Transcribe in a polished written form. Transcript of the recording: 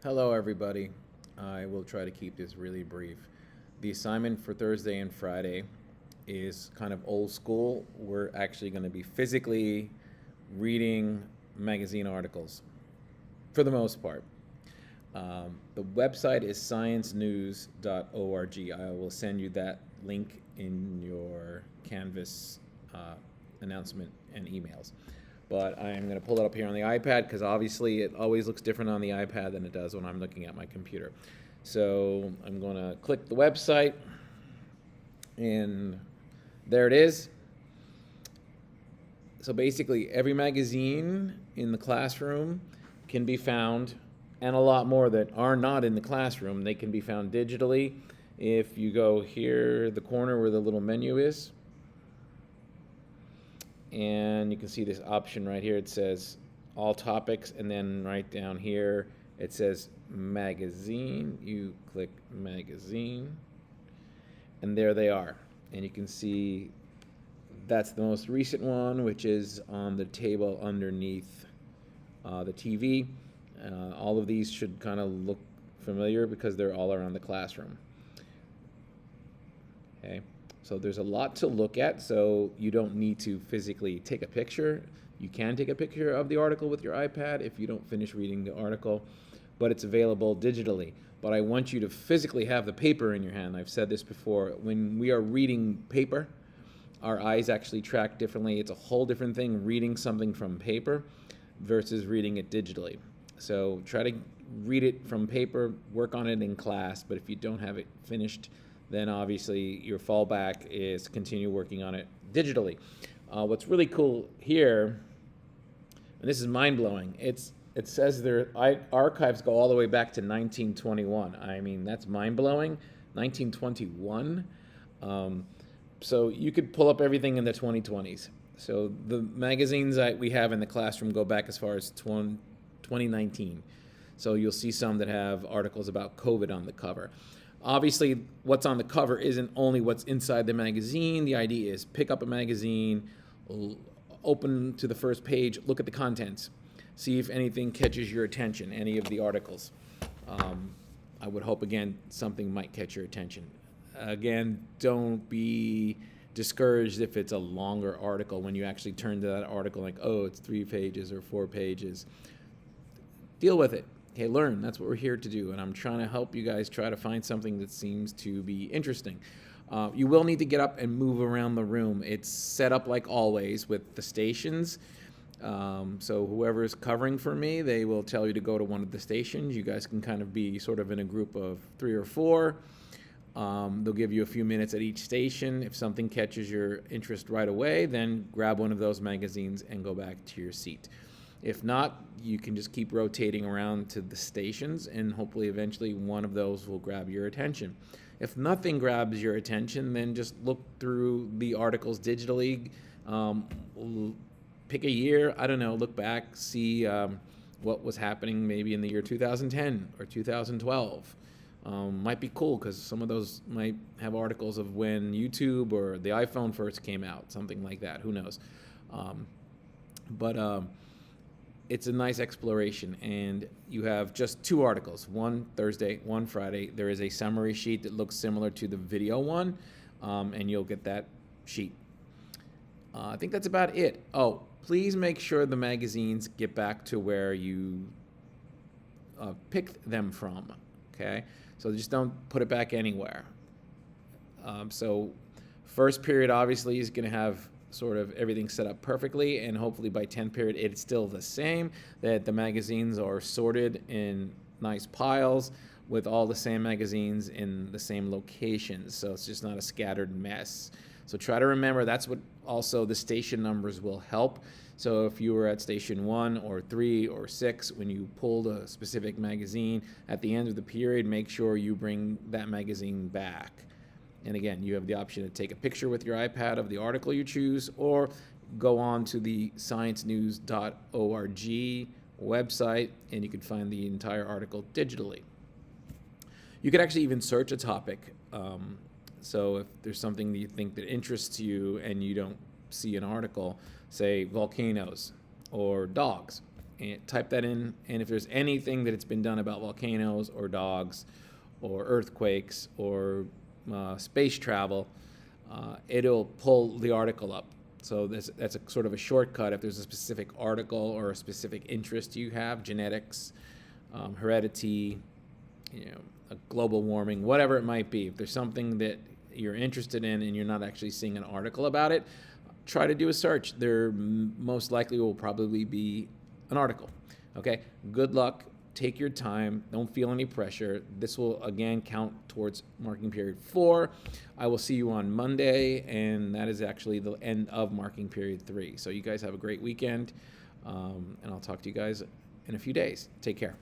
Hello, everybody. I will try to keep this really brief. The assignment for Thursday and Friday is kind of old school. We're actually going to be physically reading magazine articles for the most part. The website is sciencenews.org. I will send you that link in your Canvas uh, announcement and emails. But I'm going to pull it up here on the iPad because obviously it always looks different on the iPad than it does when I'm looking at my computer. So I'm going to click the website, and there it is. So basically, every magazine in the classroom can be found, and a lot more that are not in the classroom. They can be found digitally. If you go here, the corner where the little menu is, and you can see this option right here. It says all topics, and then right down here it says magazine. You click magazine, and there they are. And you can see that's the most recent one, which is on the table underneath the TV. All of these should kind of look familiar because they're all around the classroom. Okay, so there's a lot to look at, so you don't need to physically take a picture. You can take a picture of the article with your iPad if you don't finish reading the article, but it's available digitally. But I want you to physically have the paper in your hand. I've said this before. When we are reading paper, our eyes actually track differently. It's a whole different thing reading something from paper versus reading it digitally. So try to read it from paper, work on it in class, but if you don't have it finished, then obviously your fallback is continue working on it digitally. What's really cool here, and this is mind blowing, it says their archives go all the way back to 1921. I mean, that's mind blowing. 1921. So you could pull up everything in the 2020s. So the magazines that we have in the classroom go back as far as 2019. So you'll see some that have articles about COVID on the cover. Obviously, what's on the cover isn't only what's inside the magazine. The idea is pick up a magazine, open to the first page, look at the contents, see if anything catches your attention, any of the articles. I would hope, again, something might catch your attention. Again, don't be discouraged if it's a longer article when you actually turn to that article like, oh, it's 3 pages or 4 pages. Deal with it. Okay, learn. That's what we're here to do. And I'm trying to help you guys try to find something that seems to be interesting. You will need to get up and move around the room. It's set up like always with the stations. So whoever is covering for me, they will tell you to go to one of the stations. You guys can kind of be sort of in a group of 3 or 4. They'll give you a few minutes at each station. If something catches your interest right away, then grab one of those magazines and go back to your seat. If not, you can just keep rotating around to the stations, and hopefully eventually one of those will grab your attention. If nothing grabs your attention, then just look through the articles digitally. Pick a year, I don't know, look back, see what was happening maybe in the year 2010 or 2012. Might be cool because some of those might have articles of when YouTube or the iPhone first came out, something like that. Who knows? But it's a nice exploration, and you have just 2 articles, one Thursday, one Friday. There is a summary sheet that looks similar to the video one, and you'll get that sheet. I think that's about it. Oh, please make sure the magazines get back to where you picked them from, okay? So just don't put it back anywhere. So first period obviously is going to have sort of everything set up perfectly, and hopefully by 10th period it's still the same, that the magazines are sorted in nice piles with all the same magazines in the same locations, so it's just not a scattered mess. So try to remember that's what also the station numbers will help. So if you were at station 1 or 3 or 6 when you pulled a specific magazine, at the end of the period make sure you bring that magazine back. And again, you have the option to take a picture with your iPad of the article you choose, or go on to the sciencenews.org website and you can find the entire article digitally. You could actually even search a topic. So if there's something that you think that interests you and you don't see an article, say volcanoes or dogs, and type that in. And if there's anything that it's been done about volcanoes or dogs or earthquakes or space travel, it'll pull the article up. So that's a sort of a shortcut. If there's a specific article or a specific interest you have, genetics, heredity, global warming, whatever it might be. If there's something that you're interested in and you're not actually seeing an article about it, try to do a search. There most likely will probably be an article. Okay, good luck. Take your time. Don't feel any pressure. This will again count towards marking period 4. I will see you on Monday, and that is actually the end of marking period 3. So you guys have a great weekend, and I'll talk to you guys in a few days. Take care.